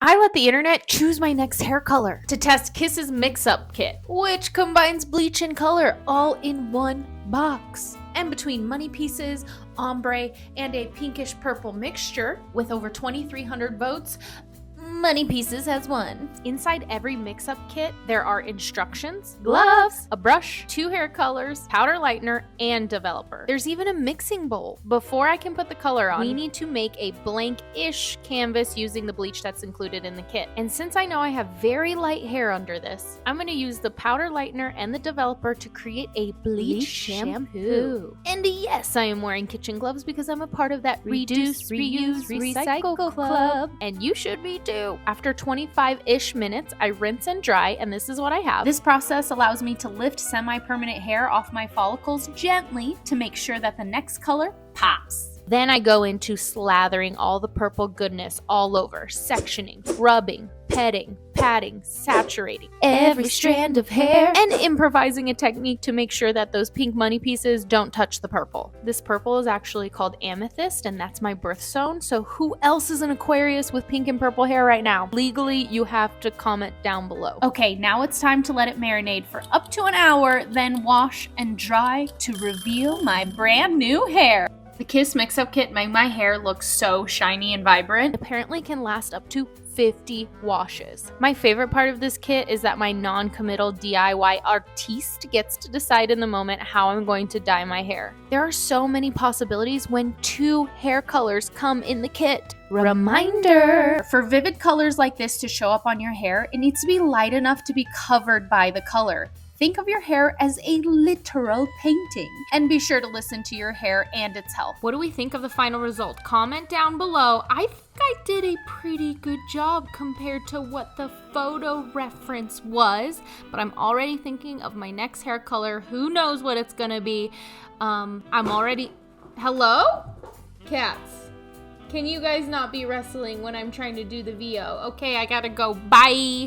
I let the internet choose my next hair color to test Kiss's mix-up kit, which combines bleach and color all in one box. And between money pieces, ombre, and a pinkish purple mixture with over 2,300 votes, Money Pieces has won. Inside every mix-up kit, there are instructions, gloves, a brush, 2 hair colors, powder lightener, and developer. There's even a mixing bowl. Before I can put the color on, we need to make a blank-ish canvas using the bleach that's included in the kit. And since I know I have very light hair under this, I'm going to use the powder lightener and the developer to create a bleach shampoo. And yes, I am wearing kitchen gloves because I'm a part of that Reduce, Reuse, Recycle Club. And you should be too. After 25-ish minutes, I rinse and dry, and this is what I have. This process allows me to lift semi-permanent hair off my follicles gently to make sure that the next color pops. Then I go into slathering all the purple goodness all over, sectioning, rubbing, petting, patting, saturating every strand of hair, and improvising a technique to make sure that those pink money pieces don't touch the purple. This purple is actually called Amethyst, and that's my birthstone, so who else is an Aquarius with pink and purple hair right now? Legally, you have to comment down below. Okay, now it's time to let it marinate for up to an hour, then wash and dry to reveal my brand new hair. The Kiss mix-up kit made my hair look so shiny and vibrant. It apparently can last up to 50 washes. My favorite part of this kit is that my non-committal DIY artiste gets to decide in the moment how I'm going to dye my hair. There are so many possibilities when 2 hair colors come in the kit. Reminder! For vivid colors like this to show up on your hair, it needs to be light enough to be covered by the color. Think of your hair as a literal painting. And be sure to listen to your hair and its health. What do we think of the final result? Comment down below. I think I did a pretty good job compared to what the photo reference was, but I'm already thinking of my next hair color. Who knows what it's gonna be? Hello? Cats. Can you guys not be wrestling when I'm trying to do the VO? Okay, I gotta go. Bye!